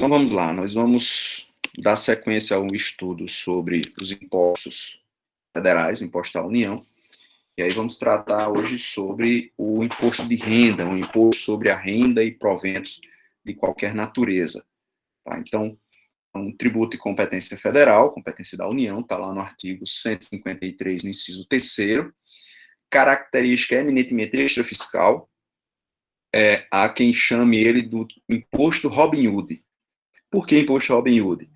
Então vamos lá, nós vamos dar sequência a um estudo sobre os impostos federais, imposto à União, e aí vamos tratar hoje sobre o imposto de renda, um imposto sobre a renda e proventos de qualquer natureza. Tá? Então, um tributo de competência federal, competência da União, está lá no artigo 153, no inciso 3º, característica eminentemente extrafiscal, há quem chame ele do imposto Robin Hood. Por que imposto Robin Hood?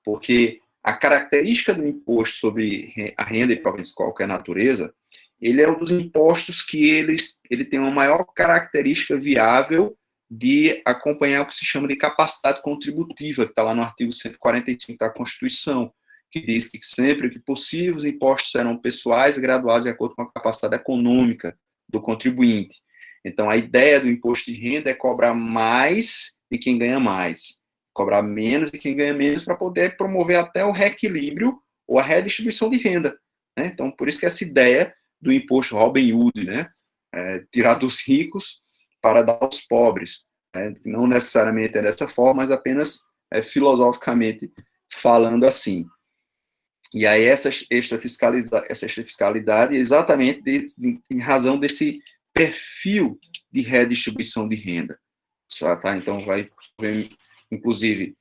Porque a característica do imposto sobre a renda e proventos de qualquer natureza, ele é um dos impostos que ele tem uma maior característica viável de acompanhar o que se chama de capacidade contributiva, que está lá no artigo 145 da Constituição, que diz que sempre que possível os impostos serão pessoais e graduados de acordo com a capacidade econômica do contribuinte. Então, a ideia do imposto de renda é cobrar mais de quem ganha mais, cobrar menos de quem ganha menos, para poder promover até o reequilíbrio ou a redistribuição de renda. Né? Então, por isso que essa ideia do imposto Robin Hood, né? Tirar dos ricos para dar aos pobres. Né? Não necessariamente é dessa forma, mas apenas filosoficamente falando assim. E aí essa extrafiscalidade é exatamente em razão desse perfil de redistribuição de renda. Tá? Então, vai, inclusive,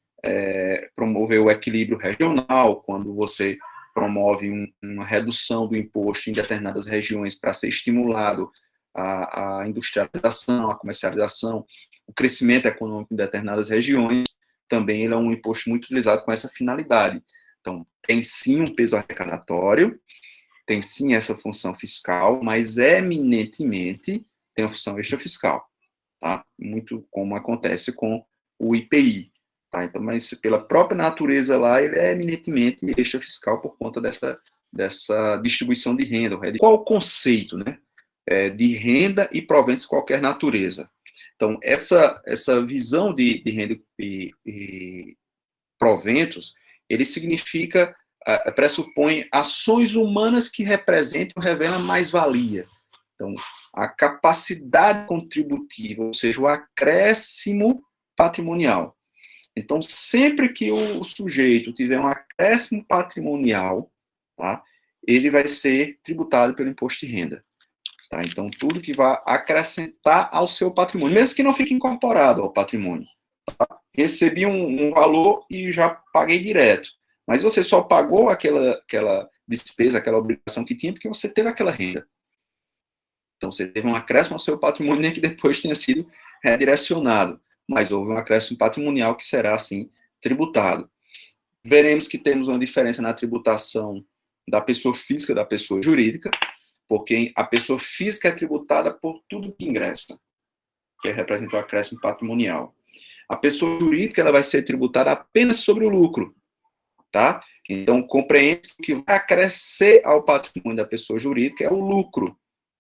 promover o equilíbrio regional, quando você promove uma redução do imposto em determinadas regiões para ser estimulado a industrialização, a comercialização, o crescimento econômico em determinadas regiões, também ele é um imposto muito utilizado com essa finalidade. Então, tem sim um peso arrecadatório, tem sim essa função fiscal, mas eminentemente tem uma função extrafiscal, tá? Muito como acontece com o IPI, tá? Então, mas pela própria natureza lá, ele é eminentemente extrafiscal por conta dessa distribuição de renda. Qual o conceito, né? De renda e proventos de qualquer natureza. Então, essa visão de renda e proventos, ele significa, pressupõe ações humanas que representam ou revelam mais-valia. Então, a capacidade contributiva, ou seja, o acréscimo patrimonial. Então, sempre que o sujeito tiver um acréscimo patrimonial, tá, ele vai ser tributado pelo imposto de renda. Tá? Então, tudo que vai acrescentar ao seu patrimônio, mesmo que não fique incorporado ao patrimônio. Tá? Recebi um valor e já paguei direto. Mas você só pagou aquela despesa, aquela obrigação que tinha, porque você teve aquela renda. Então, você teve um acréscimo ao seu patrimônio, nem que depois tenha sido redirecionado. Mas houve um acréscimo patrimonial que será, assim, tributado. Veremos que temos uma diferença na tributação da pessoa física e da pessoa jurídica, porque a pessoa física é tributada por tudo que ingressa, que representa o acréscimo patrimonial. A pessoa jurídica ela vai ser tributada apenas sobre o lucro, tá? Então, compreende que o que vai acrescer ao patrimônio da pessoa jurídica é o lucro,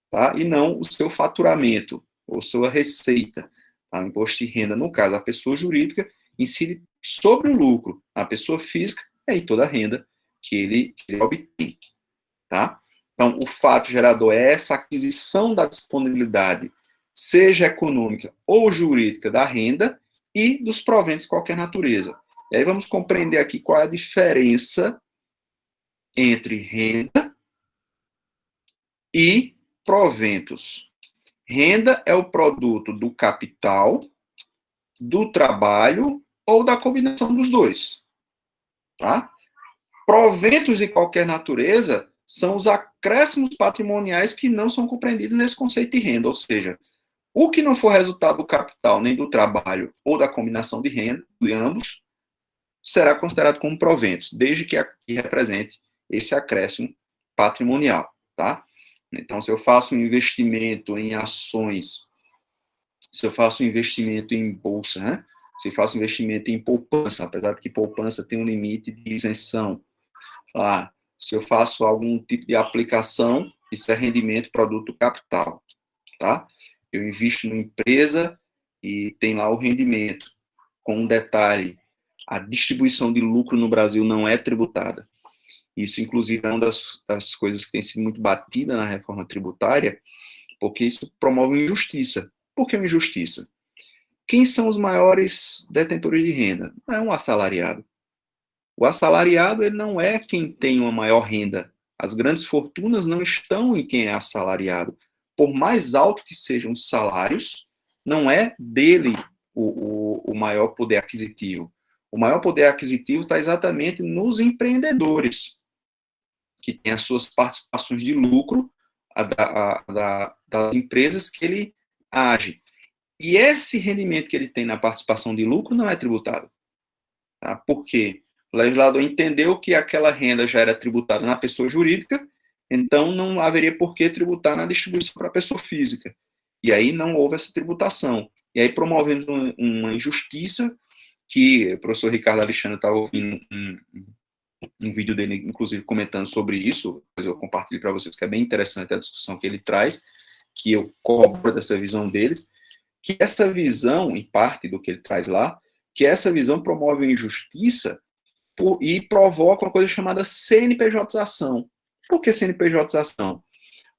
tá? E não o seu faturamento, ou sua receita. Tá? O imposto de renda, no caso, a pessoa jurídica incide sobre o lucro. A pessoa física é toda a renda que ele obtém, tá? Então, o fato gerador é essa aquisição da disponibilidade, seja econômica ou jurídica, da renda e dos proventos de qualquer natureza. E aí vamos compreender aqui qual é a diferença entre renda e proventos. Renda é o produto do capital, do trabalho ou da combinação dos dois. Tá? Proventos de qualquer natureza são os acréscimos patrimoniais que não são compreendidos nesse conceito de renda, ou seja, o que não for resultado do capital, nem do trabalho ou da combinação de renda, de ambos, será considerado como proventos, desde que represente esse acréscimo patrimonial, tá? Então, se eu faço um investimento em ações, se eu faço um investimento em bolsa, né? Se eu faço investimento em poupança, apesar de que poupança tem um limite de isenção, se eu faço algum tipo de aplicação, isso é rendimento, produto, capital, tá? Eu invisto numa empresa e tem lá o rendimento, com um detalhe, a distribuição de lucro no Brasil não é tributada. Isso, inclusive, é uma das coisas que tem sido muito batida na reforma tributária, porque isso promove injustiça. Por que uma injustiça? quem são os maiores detentores de renda? Não é um assalariado. O assalariado, ele não é quem tem uma maior renda. As grandes fortunas não estão em quem é assalariado. Por mais alto que sejam os salários, não é dele o maior poder aquisitivo. O maior poder aquisitivo está exatamente nos empreendedores, que têm as suas participações de lucro das empresas que ele age. E esse rendimento que ele tem na participação de lucro não é tributado. Tá? Por quê? O legislador entendeu que aquela renda já era tributada na pessoa jurídica, então não haveria por que tributar na distribuição para a pessoa física. E aí não houve essa tributação. E aí promovemos uma injustiça que o professor Ricardo Alexandre estava ouvindo um vídeo dele, inclusive, comentando sobre isso, depois eu compartilho para vocês, que é bem interessante a discussão que ele traz, que eu corroboro dessa visão deles, que essa visão, em parte do que ele traz lá, que essa visão promove a injustiça e provoca uma coisa chamada CNPJização. Por que CNPJização?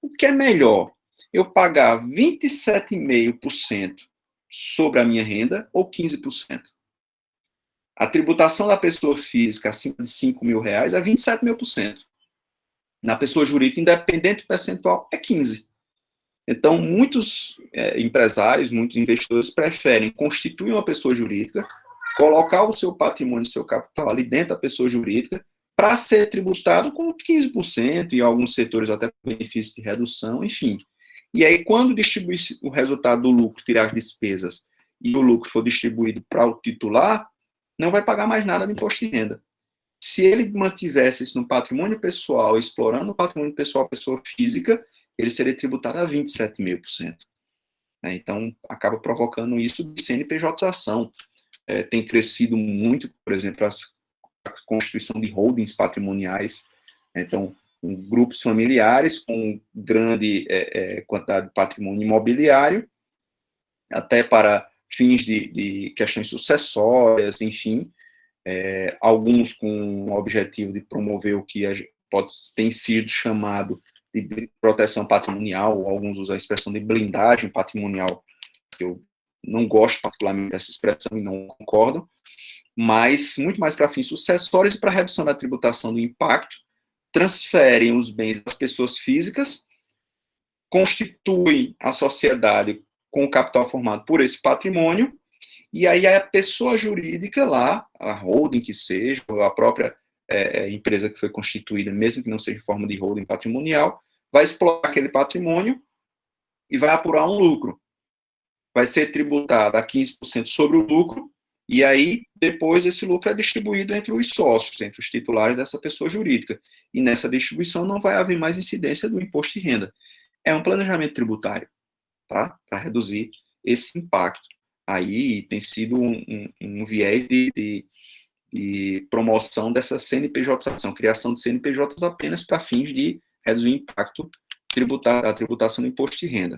O que é melhor? Eu pagar 27,5% sobre a minha renda ou 15%? A tributação da pessoa física acima de 5 mil reais é 27,5%. Na pessoa jurídica, independente do percentual, é 15%. Então, muitos empresários, muitos investidores preferem constituir uma pessoa jurídica, colocar o seu patrimônio, o seu capital ali dentro da pessoa jurídica, para ser tributado com 15%, em alguns setores até com benefício de redução, enfim. E aí, quando distribuir o resultado do lucro, tirar as despesas, e o lucro for distribuído para o titular, não vai pagar mais nada de imposto de renda. Se ele mantivesse isso no patrimônio pessoal, explorando o patrimônio pessoal, pessoa física, ele seria tributado a 27,5%. Então, acaba provocando isso de CNPJização. Tem crescido muito, por exemplo, a constituição de holdings patrimoniais. Então, grupos familiares com grande quantidade de patrimônio imobiliário, até para fins de questões sucessórias, enfim, alguns com o objetivo de promover o que tem sido chamado de proteção patrimonial, ou alguns usam a expressão de blindagem patrimonial, que eu não gosto particularmente dessa expressão e não concordo, mas muito mais para fins sucessórios e para redução da tributação do impacto, transferem os bens das pessoas físicas, constituem a sociedade com o capital formado por esse patrimônio, e aí a pessoa jurídica lá, a holding que seja, ou a própria empresa que foi constituída, mesmo que não seja em forma de holding patrimonial, vai explorar aquele patrimônio e vai apurar um lucro. Vai ser tributado a 15% sobre o lucro, e aí depois esse lucro é distribuído entre os sócios, entre os titulares dessa pessoa jurídica. E nessa distribuição não vai haver mais incidência do imposto de renda. É um planejamento tributário, tá? Para reduzir esse impacto. Aí tem sido um viés de promoção dessa CNPJização, criação de CNPJs apenas para fins de reduzir o impacto tributário, a tributação do imposto de renda.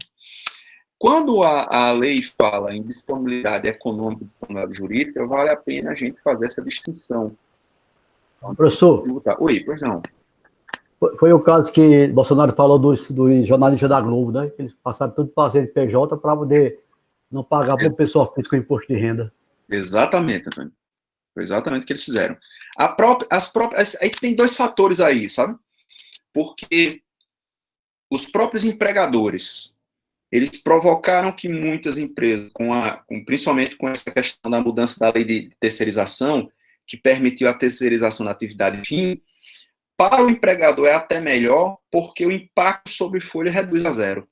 Quando a lei fala em disponibilidade econômica e disponibilidade jurídica, vale a pena a gente fazer essa distinção. Professor, oi, pois não. Foi o caso que Bolsonaro falou dos jornalistas da Globo, né? Eles passaram tudo para CNPJ para poder não pagar para o pessoal físico o imposto de renda. Exatamente, Antônio. Foi exatamente o que eles fizeram. Aí tem dois fatores aí, sabe? Porque os próprios empregadores, eles provocaram que muitas empresas, principalmente com essa questão da mudança da lei de terceirização, que permitiu a terceirização da atividade fim, para o empregador é até melhor, porque o impacto sobre folha reduz a zero.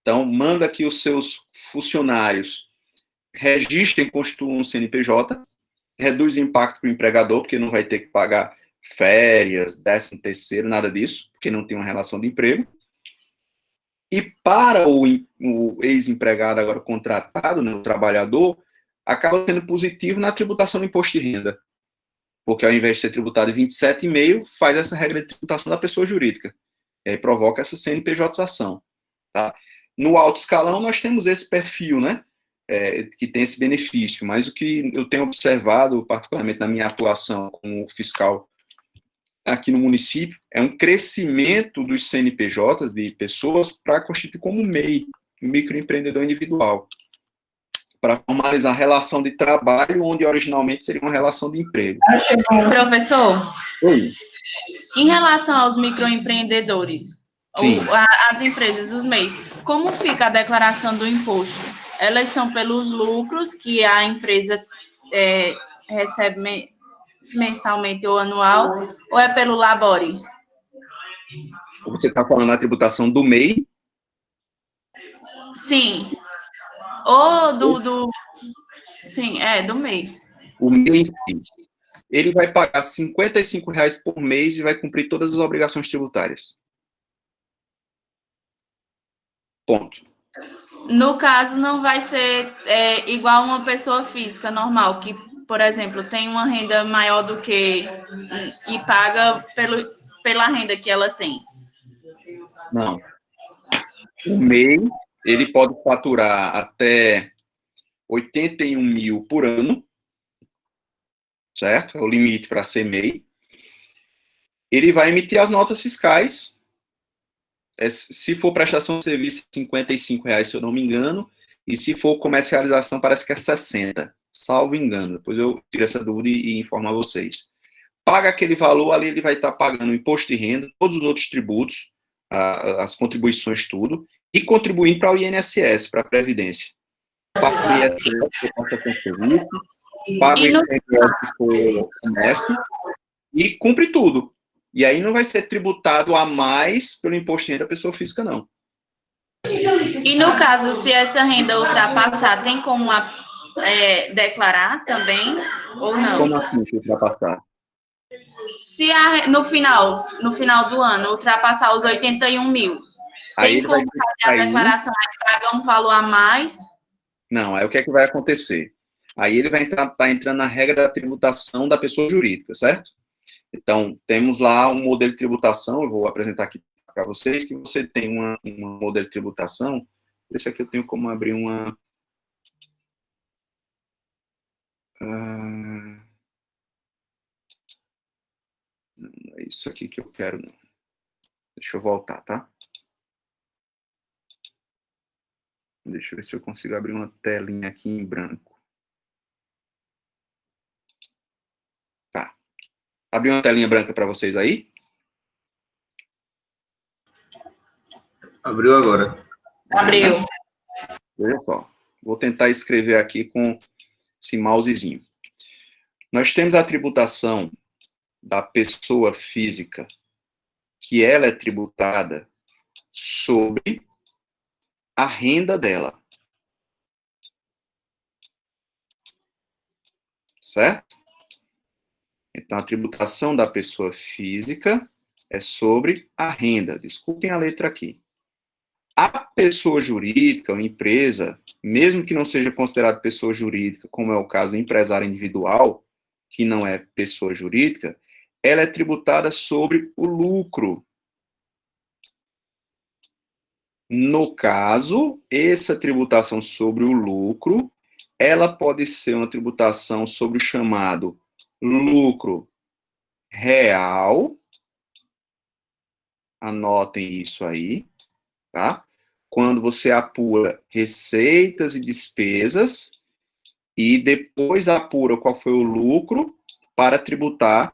Então, manda que os seus funcionários registrem e constituam um CNPJ, reduz o impacto para o empregador, porque não vai ter que pagar férias, 13º, nada disso, porque não tem uma relação de emprego. E para o ex-empregado agora contratado, né, o trabalhador, acaba sendo positivo na tributação do imposto de renda. Porque ao invés de ser tributado em 27,5%, faz essa regra de tributação da pessoa jurídica. E aí provoca essa CNPJização. Tá? No alto escalão, nós temos esse perfil, né? Que tem esse benefício, mas o que eu tenho observado, particularmente na minha atuação como fiscal aqui no município, é um crescimento dos CNPJs de pessoas para constituir como MEI, microempreendedor individual. para formalizar a relação de trabalho, onde originalmente seria uma relação de emprego. Professor, Oi. em relação aos microempreendedores, Sim. as empresas, os MEIs, como fica a declaração do imposto? Elas são pelos lucros que a empresa recebe mensalmente ou anual, ou é pelo labore? Você está falando da tributação do MEI? Sim. Ou Sim, do MEI. O MEI em si. Ele vai pagar R$ 55,00 por mês e vai cumprir todas as obrigações tributárias. Ponto. No caso, não vai ser igual uma pessoa física normal, que, por exemplo, tem uma renda maior do que e paga pela renda que ela tem. Não. O MEI, ele pode faturar até 81 mil por ano, certo? É o limite para ser MEI. Ele vai emitir as notas fiscais. Se for prestação de serviço, R$ 55,00, se eu não me engano, e se for comercialização, parece que é 60, salvo engano. Depois eu tiro essa dúvida e informo a vocês. Paga aquele valor, ali ele vai estar pagando imposto de renda, todos os outros tributos, as contribuições, tudo, e contribuindo para o INSS, para a Previdência. Paga o INSS, que conta com serviço, paga o INSS, que for comércio, e cumpre tudo. E aí não vai ser tributado a mais pelo imposto de renda da pessoa física, não. E no caso, se essa renda ultrapassar, tem como declarar também ou não? Como assim, ultrapassar? Se no final do ano ultrapassar os 81 mil, tem como fazer a declaração e pagar um valor a mais? Não, aí o que é que vai acontecer? Aí ele vai estar entrando na regra da tributação da pessoa jurídica, certo? Então, temos lá um modelo de tributação, eu vou apresentar aqui para vocês, que você tem um modelo de tributação. Esse aqui eu tenho como abrir uma... não é isso aqui que eu quero, não. Deixa eu voltar, tá? Deixa eu ver se eu consigo abrir uma telinha aqui em branco. Tá. Abri uma telinha branca para vocês aí? Abriu agora. Abriu. Veja só. Vou tentar escrever aqui com esse mousezinho. Nós temos a tributação da pessoa física, que ela é tributada sobre a renda dela. Certo? Então, a tributação da pessoa física é sobre a renda. Desculpem a letra aqui. A pessoa jurídica, ou empresa, mesmo que não seja considerada pessoa jurídica, como é o caso do empresário individual, que não é pessoa jurídica, ela é tributada sobre o lucro. No caso, essa tributação sobre o lucro, ela pode ser uma tributação sobre o chamado lucro real. Anotem isso aí, tá? Quando você apura receitas e despesas e depois apura qual foi o lucro para tributar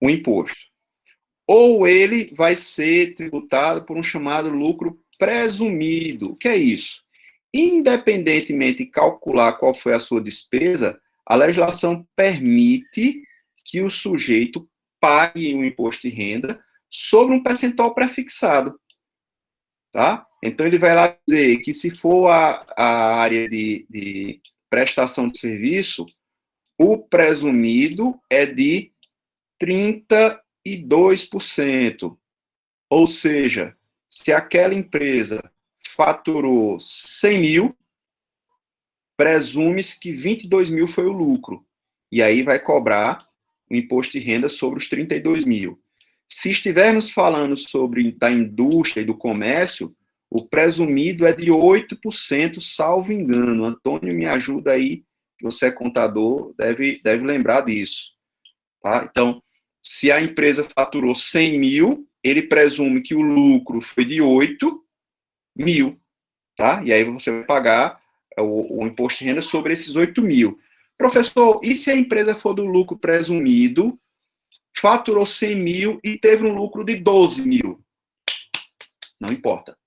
o imposto. Ou ele vai ser tributado por um chamado lucro presumido. O que é isso? Independentemente de calcular qual foi a sua despesa, a legislação permite que o sujeito pague um imposto de renda sobre um percentual prefixado. Tá? Então, ele vai lá dizer que se for a área de prestação de serviço, o presumido é de 32%. Ou seja, se aquela empresa faturou 100 mil, presume-se que 22 mil foi o lucro. E aí vai cobrar o imposto de renda sobre os 32 mil. Se estivermos falando sobre da indústria e do comércio, o presumido é de 8%, salvo engano. Antônio, me ajuda aí, que você é contador, deve lembrar disso. Tá? Então, se a empresa faturou 100 mil, ele presume que o lucro foi de 8 mil. Tá? E aí você vai pagar o imposto de renda sobre esses 8 mil. Professor, e se a empresa for do lucro presumido, faturou 100 mil e teve um lucro de 12 mil? Não importa.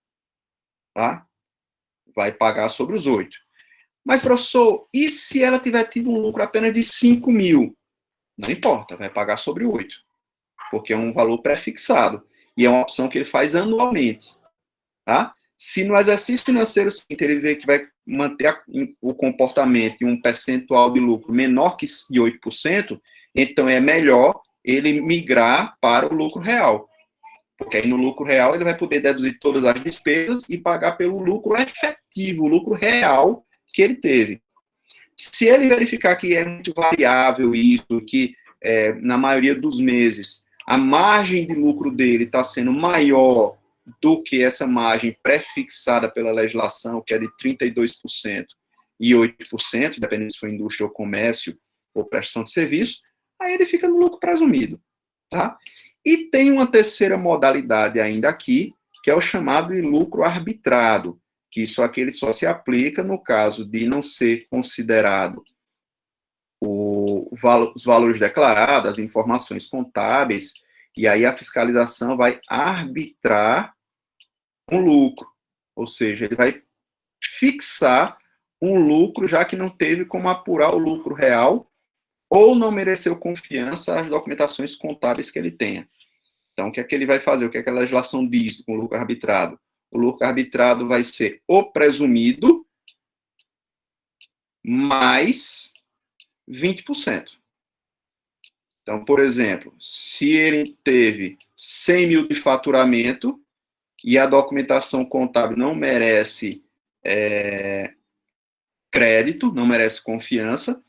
Tá? Vai pagar sobre os 8. Mas, professor, e se ela tiver tido um lucro apenas de 5 mil? Não importa, vai pagar sobre 8. Porque é um valor pré-fixado. E é uma opção que ele faz anualmente. Tá? Se no exercício financeiro seguinte ele vê que vai manter o comportamento e um percentual de lucro menor que 8%, então é melhor ele migrar para o lucro real. Porque aí no lucro real ele vai poder deduzir todas as despesas e pagar pelo lucro efetivo, o lucro real que ele teve. Se ele verificar que é muito variável isso, que na maioria dos meses a margem de lucro dele está sendo maior do que essa margem pré-fixada pela legislação, que é de 32% e 8%, dependendo se for indústria ou comércio ou prestação de serviço, aí ele fica no lucro presumido. Tá? E tem uma terceira modalidade ainda aqui, que é o chamado de lucro arbitrado, que isso aqui ele só se aplica no caso de não ser considerado os valores declarados, as informações contábeis, e aí a fiscalização vai arbitrar um lucro, ou seja, ele vai fixar um lucro, já que não teve como apurar o lucro real, ou não mereceu confiança às documentações contábeis que ele tenha. Então, o que é que ele vai fazer? O que é que a legislação diz com o lucro arbitrado? O lucro arbitrado vai ser o presumido mais 20%. Então, por exemplo, se ele teve 100 mil de faturamento e a documentação contábil não merece crédito, não merece confiança,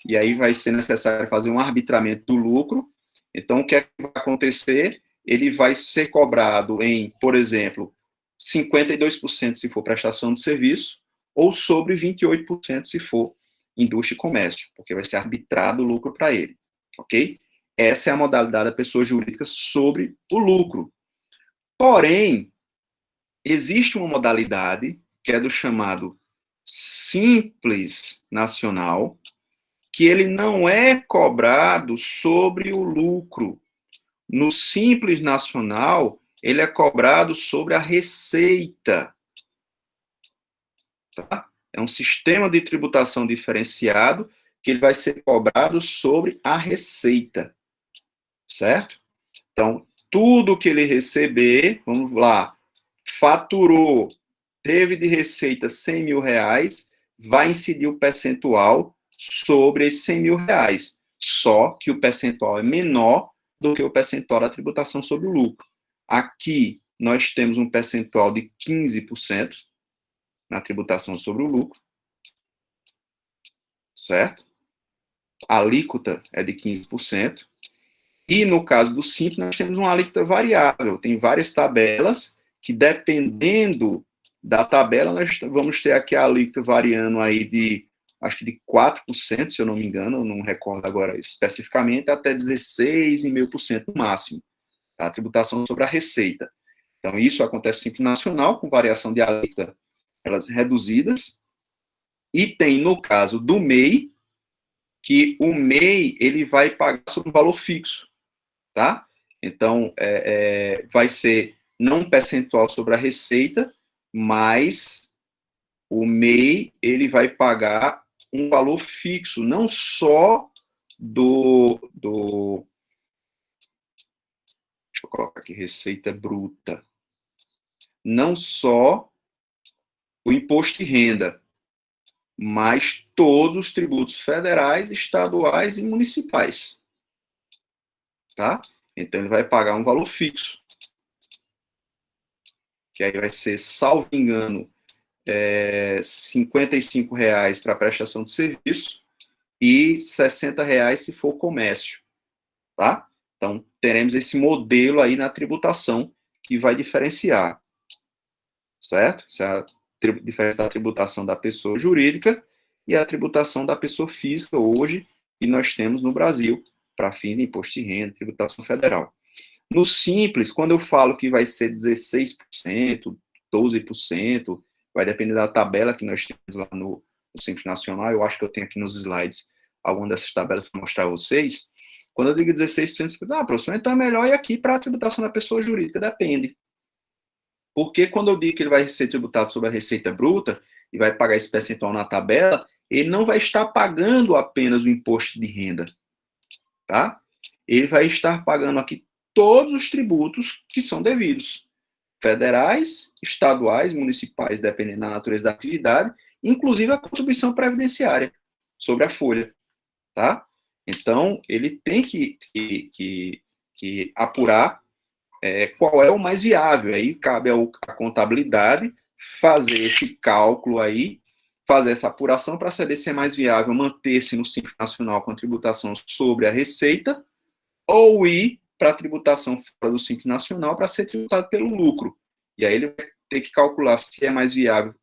e aí vai ser necessário fazer um arbitramento do lucro. Então, o que é que vai acontecer? Ele vai ser cobrado em, por exemplo, 52% se for prestação de serviço, ou sobre 28% se for indústria e comércio, porque vai ser arbitrado o lucro para ele, ok? Essa é a modalidade da pessoa jurídica sobre o lucro. Porém, existe uma modalidade, que é do chamado Simples Nacional, que ele não é cobrado sobre o lucro. No Simples Nacional, ele é cobrado sobre a receita. Tá? É um sistema de tributação diferenciado que ele vai ser cobrado sobre a receita. Certo? Então, tudo que ele receber, vamos lá, faturou, teve de receita 100 mil reais, vai incidir o percentual sobre esses 100 mil reais. Só que o percentual é menor do que o percentual da tributação sobre o lucro. Aqui, nós temos um percentual de 15% na tributação sobre o lucro. Certo? A alíquota é de 15%. E no caso do Simples, nós temos uma alíquota variável. Tem várias tabelas que, dependendo da tabela, nós vamos ter aqui a alíquota variando aí de, acho que de 4%, se eu não me engano, não recordo agora especificamente, até 16,5% no máximo. Tá? A tributação sobre a receita. Então, isso acontece Simples Nacional, com variação de alíquota, elas reduzidas. E tem, no caso do MEI, que o MEI ele vai pagar sobre um valor fixo. Tá? Então, vai ser não um percentual sobre a receita, mas o MEI ele vai pagar um valor fixo, não só deixa eu colocar aqui, receita bruta, não só o imposto de renda, mas todos os tributos federais, estaduais e municipais. Tá? Então, ele vai pagar um valor fixo, que aí vai ser, salvo engano, R$ 55 para prestação de serviço e R$ 60 se for comércio. Tá? Então, teremos esse modelo aí na tributação que vai diferenciar. Certo? Essa é a diferença da tributação da pessoa jurídica e a tributação da pessoa física hoje que nós temos no Brasil, para fins de imposto de renda, tributação federal. No Simples, quando eu falo que vai ser 16%, 12%, vai depender da tabela que nós temos lá no Simples Nacional. Eu acho que eu tenho aqui nos slides alguma dessas tabelas para mostrar a vocês. Quando eu digo 16%, você fala, professor, então é melhor ir aqui para a tributação da pessoa jurídica. Depende. Porque quando eu digo que ele vai ser tributado sobre a receita bruta e vai pagar esse percentual na tabela, ele não vai estar pagando apenas o imposto de renda, tá? Ele vai estar pagando aqui todos os tributos que são devidos. Federais, estaduais, municipais, dependendo da natureza da atividade, inclusive a contribuição previdenciária sobre a folha, tá? Então, ele tem que apurar qual é o mais viável. Aí cabe à contabilidade fazer esse cálculo aí, fazer essa apuração para saber se é mais viável manter-se no Simples Nacional com a tributação sobre a receita ou ir para a tributação fora do Simples Nacional para ser tributado pelo lucro. E aí ele vai ter que calcular se é mais viável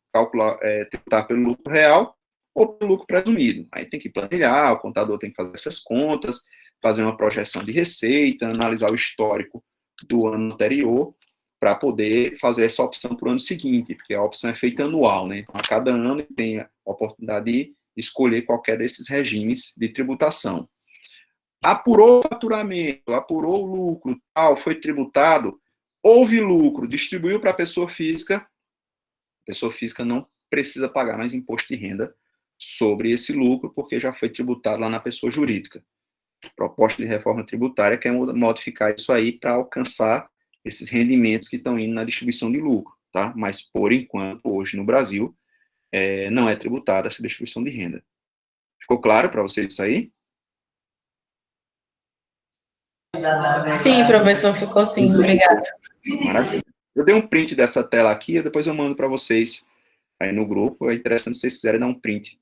tributar pelo lucro real ou pelo lucro presumido. Aí tem que planilhar, o contador tem que fazer essas contas, fazer uma projeção de receita, analisar o histórico do ano anterior, para poder fazer essa opção para o ano seguinte, porque a opção é feita anual, né? Então, a cada ano ele tem a oportunidade de escolher qualquer desses regimes de tributação. Apurou o faturamento, apurou o lucro, tal, foi tributado, houve lucro, distribuiu para a pessoa física não precisa pagar mais imposto de renda sobre esse lucro, porque já foi tributado lá na pessoa jurídica. Proposta de reforma tributária quer modificar isso aí para alcançar esses rendimentos que estão indo na distribuição de lucro, tá? Mas, por enquanto, hoje no Brasil, não é tributada essa distribuição de renda. Ficou claro para vocês isso aí? Sim, professor, ficou sim, obrigada. Maravilha. Eu dei um print dessa tela aqui, depois eu mando para vocês aí no grupo. É interessante se vocês quiserem dar um print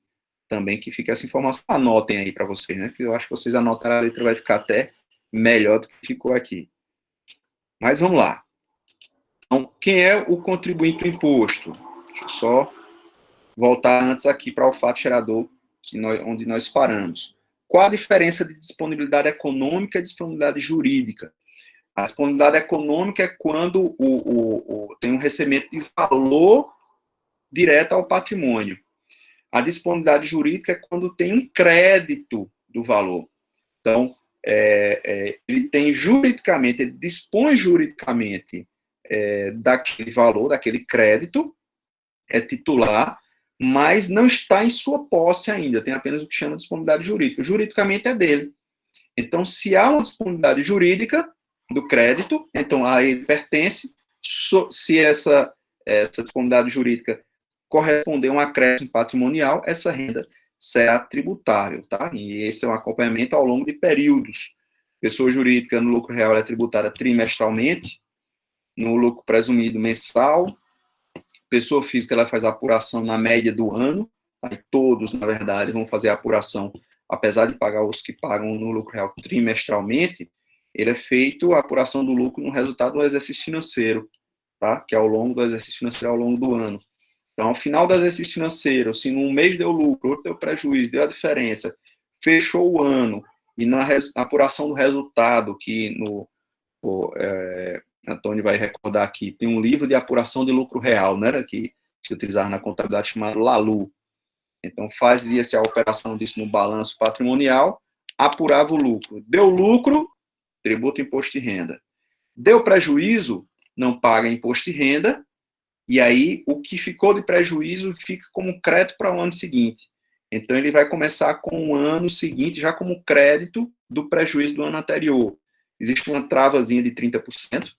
também, que fique essa informação. Anotem aí para vocês, né? Que eu acho que vocês anotaram a letra, vai ficar até melhor do que ficou aqui. Mas vamos lá. Então, quem é o contribuinte do imposto? Deixa eu só voltar antes aqui para o fato gerador, onde nós paramos. Qual a diferença de disponibilidade econômica e disponibilidade jurídica? A disponibilidade econômica é quando tem um recebimento de valor direto ao patrimônio. A disponibilidade jurídica é quando tem um crédito do valor. Então, ele tem juridicamente, ele dispõe juridicamente daquele valor, daquele crédito, é titular, mas não está em sua posse ainda, tem apenas o que chama de disponibilidade jurídica. Juridicamente é dele. Então, se há uma disponibilidade jurídica do crédito, então a ele pertence, se essa disponibilidade jurídica corresponder a um acréscimo patrimonial, essa renda será tributável, tá? E esse é um acompanhamento ao longo de períodos. Pessoa jurídica no lucro real é tributada trimestralmente, no lucro presumido mensal. Pessoa física ela faz a apuração na média do ano, tá? E todos, na verdade, vão fazer a apuração, apesar de pagar os que pagam no lucro real trimestralmente, ele é feito a apuração do lucro no resultado do exercício financeiro, tá? Que é ao longo do exercício financeiro, ao longo do ano. Então, ao final do exercício financeiro, se num mês deu lucro, outro deu prejuízo, deu a diferença, fechou o ano, e na apuração do resultado, que Antônio vai recordar aqui, tem um livro de apuração de lucro real, né, que se utilizava na contabilidade chamado LALU. Então, fazia-se a operação disso no balanço patrimonial, apurava o lucro. Deu lucro, tributa imposto de renda. Deu prejuízo, não paga imposto de renda, e aí o que ficou de prejuízo fica como crédito para o ano seguinte. Então, ele vai começar com o ano seguinte já como crédito do prejuízo do ano anterior. Existe uma travazinha de 30%,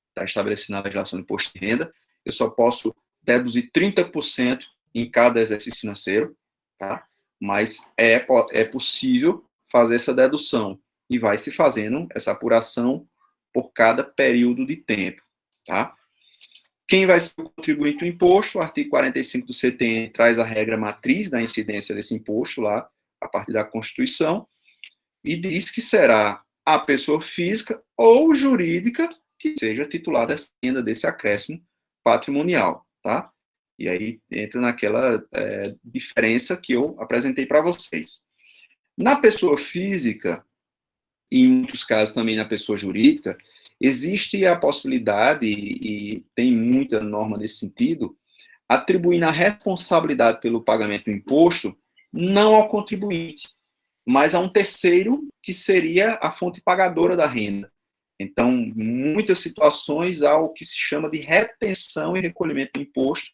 está estabelecida na legislação do imposto de renda. Eu só posso deduzir 30% em cada exercício financeiro, tá? Mas é possível fazer essa dedução e vai se fazendo essa apuração por cada período de tempo, tá? Quem vai ser o contribuinte do imposto? O artigo 45 do CTN traz a regra matriz da incidência desse imposto lá, a partir da Constituição, e diz que será a pessoa física ou jurídica que seja titular dessa renda, desse acréscimo patrimonial, tá? E aí entra naquela diferença que eu apresentei para vocês. Na pessoa física, e em muitos casos também na pessoa jurídica, existe a possibilidade, e tem muita norma nesse sentido, atribuindo a responsabilidade pelo pagamento do imposto não ao contribuinte, mas a um terceiro, que seria a fonte pagadora da renda. Então, muitas situações há o que se chama de retenção e recolhimento do imposto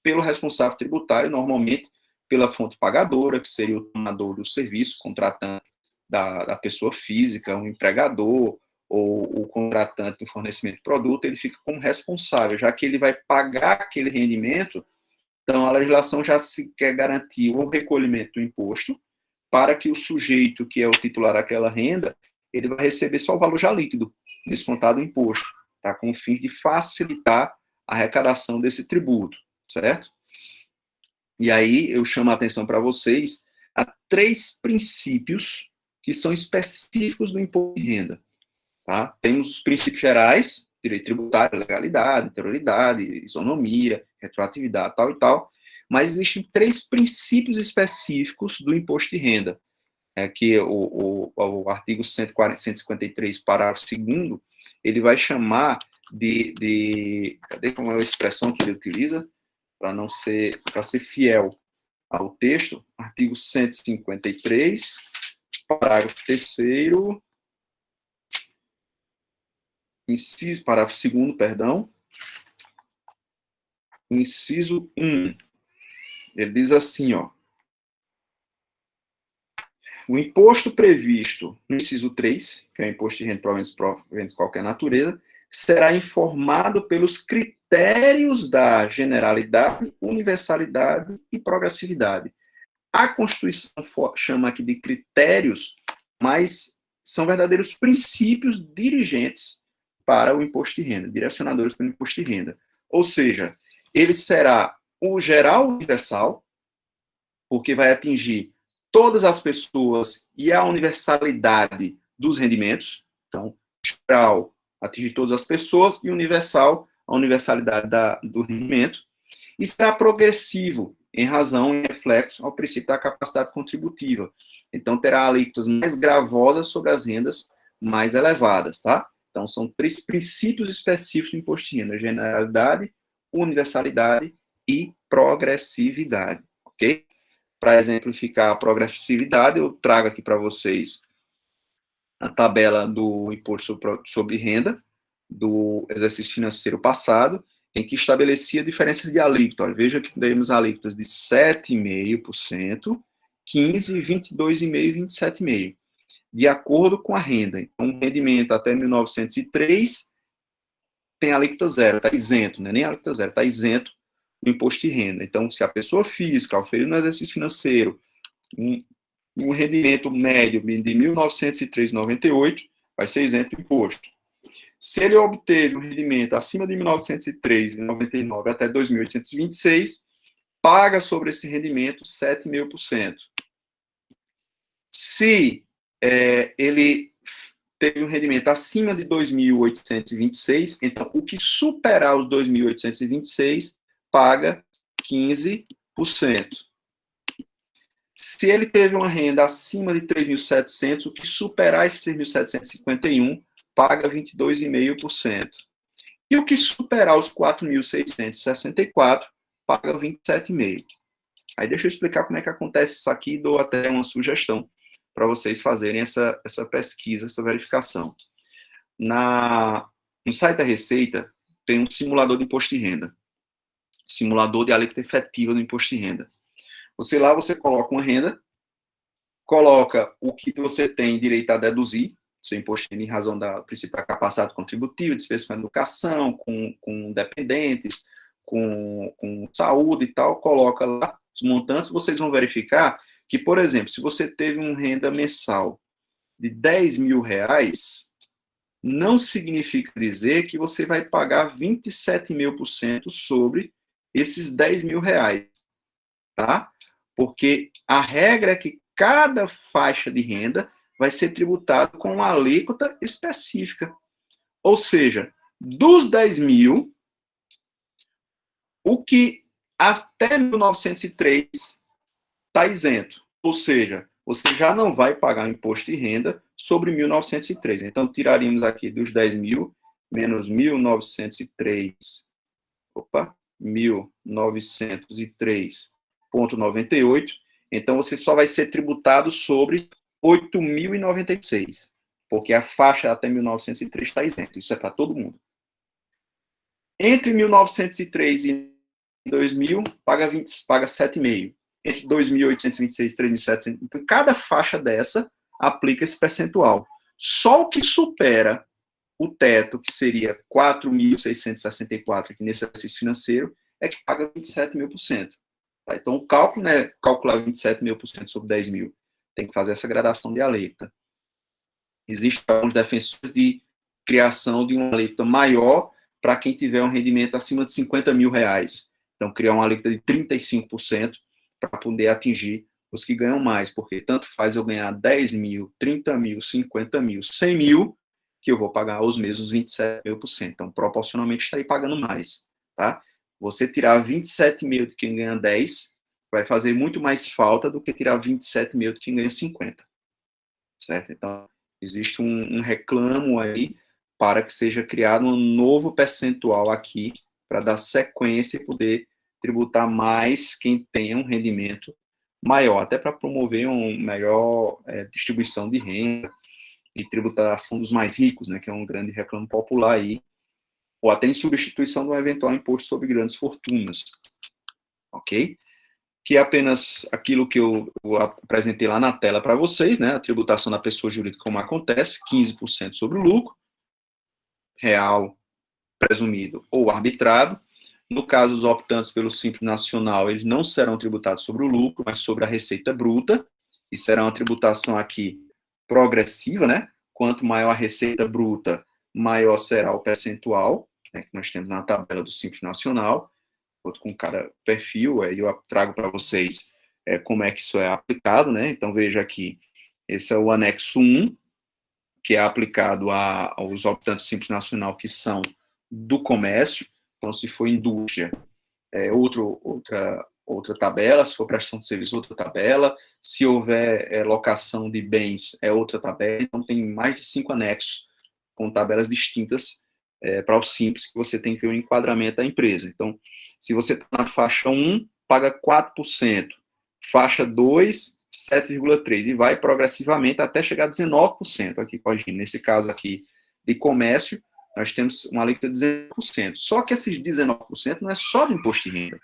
pelo responsável tributário, normalmente pela fonte pagadora, que seria o tomador do serviço, contratante da pessoa física, um empregador, ou o contratante do fornecimento de produto, ele fica como responsável, já que ele vai pagar aquele rendimento. Então, a legislação já se quer garantir o recolhimento do imposto para que o sujeito, que é o titular daquela renda, ele vai receber só o valor já líquido, descontado o imposto, tá? Com o fim de facilitar a arrecadação desse tributo, certo? E aí, eu chamo a atenção para vocês a 3 princípios que são específicos do imposto de renda. Tá? Temos os princípios gerais, direito tributário, legalidade, anterioridade, isonomia, retroatividade, tal e tal, mas existem 3 princípios específicos do imposto de renda, que o artigo 153, parágrafo 2º, ele vai chamar cadê como é a expressão que ele utiliza? Para ser fiel ao texto, artigo 153, parágrafo 3º, parágrafo 2º, perdão, inciso 1, ele diz assim, ó, o imposto previsto no inciso 3, que é o imposto de renda de qualquer natureza, será informado pelos critérios da generalidade, universalidade e progressividade. A Constituição chama aqui de critérios, mas são verdadeiros princípios dirigentes para o imposto de renda, direcionadores para o imposto de renda. Ou seja, ele será o geral universal, porque vai atingir todas as pessoas e a universalidade dos rendimentos. Então, geral, atingir todas as pessoas, e universal, a universalidade do rendimento. E será progressivo, em razão e reflexo ao princípio da capacidade contributiva. Então, terá alíquotas mais gravosas sobre as rendas mais elevadas, tá? Então, são 3 princípios específicos do imposto de renda: generalidade, universalidade e progressividade, ok? Para exemplificar a progressividade, eu trago aqui para vocês a tabela do imposto sobre renda do exercício financeiro passado, em que estabelecia diferenças de alíquota. Olha, veja que temos alíquotas de 7,5%, 15%, 22,5% e 27,5%, de acordo com a renda. Então, um rendimento até 1903 tem alíquota zero, está isento, não é nem alíquota zero, está isento do imposto de renda. Então, se a pessoa física oferir no exercício financeiro um rendimento médio de R$ 1.903,98, vai ser isento do imposto. Se ele obteve um rendimento acima de R$ 1.903,99 até R$ 2.826, paga sobre esse rendimento 7,5%. Se ele teve um rendimento acima de 2.826, então o que superar os 2.826 paga 15%. Se ele teve uma renda acima de 3.700, o que superar esses 3.751 paga 22,5%. E o que superar os 4.664 paga 27,5%. Aí deixa eu explicar como é que acontece isso aqui e dou até uma sugestão para vocês fazerem essa pesquisa, essa verificação. No site da Receita tem um simulador de imposto de renda. Simulador de alíquota efetiva do imposto de renda. Você coloca uma renda, coloca o que você tem direito a deduzir, seu imposto de renda em razão da princípio da capacidade contributiva, despesa com educação, com dependentes, com saúde e tal, coloca lá os montantes. Vocês vão verificar que, por exemplo, se você teve uma renda mensal de R$10.000, não significa dizer que você vai pagar 27,5% sobre esses R$10.000, tá? Porque a regra é que cada faixa de renda vai ser tributado com uma alíquota específica. Ou seja, dos 10.000, o que até 1903 está isento. Ou seja, você já não vai pagar imposto de renda sobre 1903. Então, tiraríamos aqui dos 10.000 menos 1903. Opa, 4.903,98, então você só vai ser tributado sobre 8.096, porque a faixa até 1.903 está isenta, isso é para todo mundo. Entre 1.903 e 2.000, paga 7,5. Entre 2.826 e 3.700, então, cada faixa dessa aplica esse percentual. Só o que supera o teto, que seria 4.664 aqui nesse exercício financeiro, é que paga 27.000%. Tá? Então, o cálculo, né, calcular 27.000% sobre 10.000, tem que fazer essa gradação de alíquota. Existem alguns defensores de criação de uma alíquota maior para quem tiver um rendimento acima de 50 mil reais. Então, criar uma alíquota de 35% para poder atingir os que ganham mais, porque tanto faz eu ganhar 10 mil, 30 mil, 50 mil, 100 mil, que eu vou pagar os mesmos 27.000%. Então, proporcionalmente, estarei pagando mais. Tá? Você tirar 27 mil de quem ganha 10, vai fazer muito mais falta do que tirar 27 mil de quem ganha 50. Certo? Então, existe um reclamo aí para que seja criado um novo percentual aqui para dar sequência e poder tributar mais quem tenha um rendimento maior, até para promover uma melhor distribuição de renda e tributação dos mais ricos, né, que é um grande reclamo popular aí, ou até em substituição de um eventual imposto sobre grandes fortunas, ok? Que é apenas aquilo que eu apresentei lá na tela para vocês, né, a tributação da pessoa jurídica como acontece, 15% sobre o lucro, real, presumido ou arbitrado. No caso, os optantes pelo Simples Nacional, eles não serão tributados sobre o lucro, mas sobre a receita bruta, e será uma tributação aqui progressiva, né? Quanto maior a receita bruta, maior será o percentual, né, que nós temos na tabela do Simples Nacional, com cada perfil, aí eu trago para vocês como é que isso é aplicado, né? Então, veja aqui, esse é o anexo 1, que é aplicado aos optantes Simples Nacional que são do comércio. Então, se for indústria, outra tabela, se for prestação de serviço, outra tabela, se houver locação de bens, é outra tabela. Então, tem mais de 5 anexos com tabelas distintas para o Simples, que você tem que ver o enquadramento da empresa. Então, se você está na faixa 1, paga 4%, faixa 2, 7,3%, e vai progressivamente até chegar a 19% aqui, corrigindo. Nesse caso aqui de comércio, nós temos uma alíquota de 19%. Só que esses 19% não é só do imposto de renda.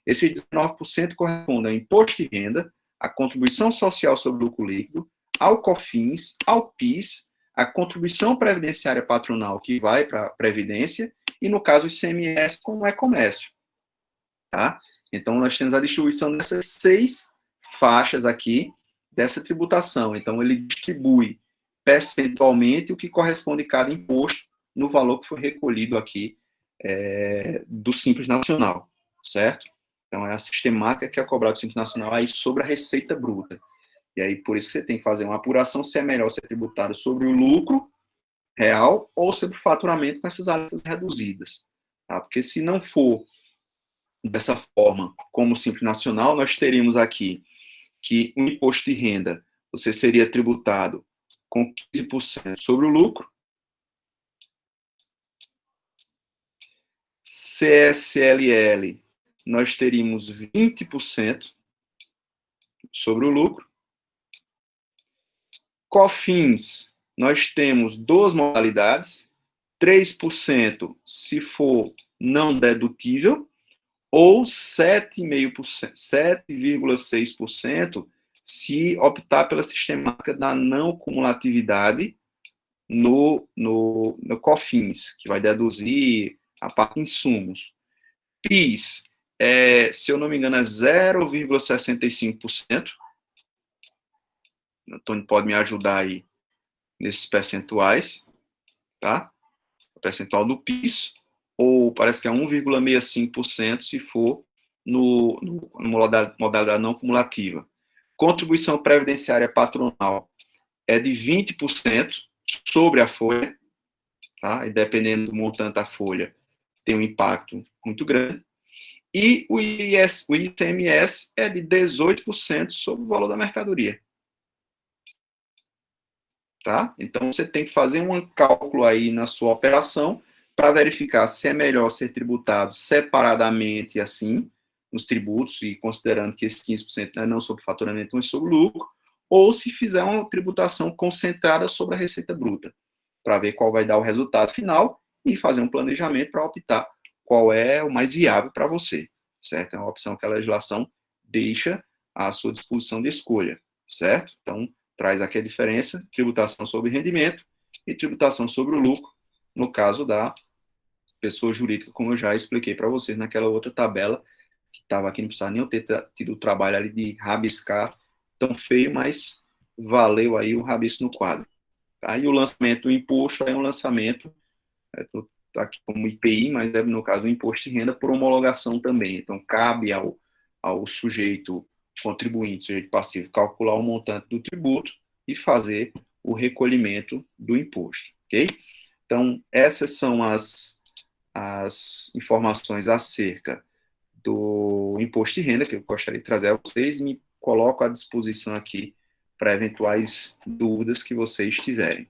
Esses 19% correspondem ao imposto de renda, à contribuição social sobre o lucro líquido, ao COFINS, ao PIS, à contribuição previdenciária patronal, que vai para a Previdência, e, no caso, o ICMS, como é comércio. Tá? Então, nós temos a distribuição dessas 6 faixas aqui, dessa tributação. Então, ele distribui percentualmente o que corresponde a cada imposto, no valor que foi recolhido aqui do Simples Nacional, certo? Então, é a sistemática que é cobrada do Simples Nacional aí sobre a receita bruta. E aí, por isso que você tem que fazer uma apuração se é melhor ser tributado sobre o lucro real ou sobre o faturamento com essas alíquotas reduzidas. Tá? Porque se não for dessa forma, como o Simples Nacional, nós teríamos aqui que o imposto de renda, você seria tributado com 15% sobre o lucro, CSLL, nós teríamos 20% sobre o lucro. COFINS, nós temos 2 modalidades, 3% se for não dedutível, ou 7,6% se optar pela sistemática da não cumulatividade no COFINS, que vai deduzir a parte de insumos. PIS, se eu não me engano, é 0,65%. O Antônio pode me ajudar aí nesses percentuais, tá? O percentual do PIS, ou parece que é 1,65% se for no modalidade não cumulativa. Contribuição previdenciária patronal é de 20% sobre a folha, tá? E dependendo do montante da folha, tem um impacto muito grande. E o ICMS é de 18% sobre o valor da mercadoria. Tá? Então, você tem que fazer um cálculo aí na sua operação para verificar se é melhor ser tributado separadamente, assim, nos tributos, e considerando que esses 15% não é não sobre faturamento, mas sobre lucro, ou se fizer uma tributação concentrada sobre a receita bruta, para ver qual vai dar o resultado final e fazer um planejamento para optar qual é o mais viável para você, certo? É uma opção que a legislação deixa à sua disposição de escolha, certo? Então, traz aqui a diferença, tributação sobre rendimento e tributação sobre o lucro, no caso da pessoa jurídica, como eu já expliquei para vocês naquela outra tabela, que estava aqui, não precisava nem eu ter tido o trabalho ali de rabiscar, tão feio, mas valeu aí o rabisco no quadro. Aí o lançamento do imposto é um lançamento, tá aqui como IPI, mas é, no caso, o imposto de renda por homologação também. Então, cabe ao sujeito contribuinte, sujeito passivo, calcular o montante do tributo e fazer o recolhimento do imposto, ok? Então, essas são as informações acerca do imposto de renda que eu gostaria de trazer a vocês, me coloco à disposição aqui para eventuais dúvidas que vocês tiverem.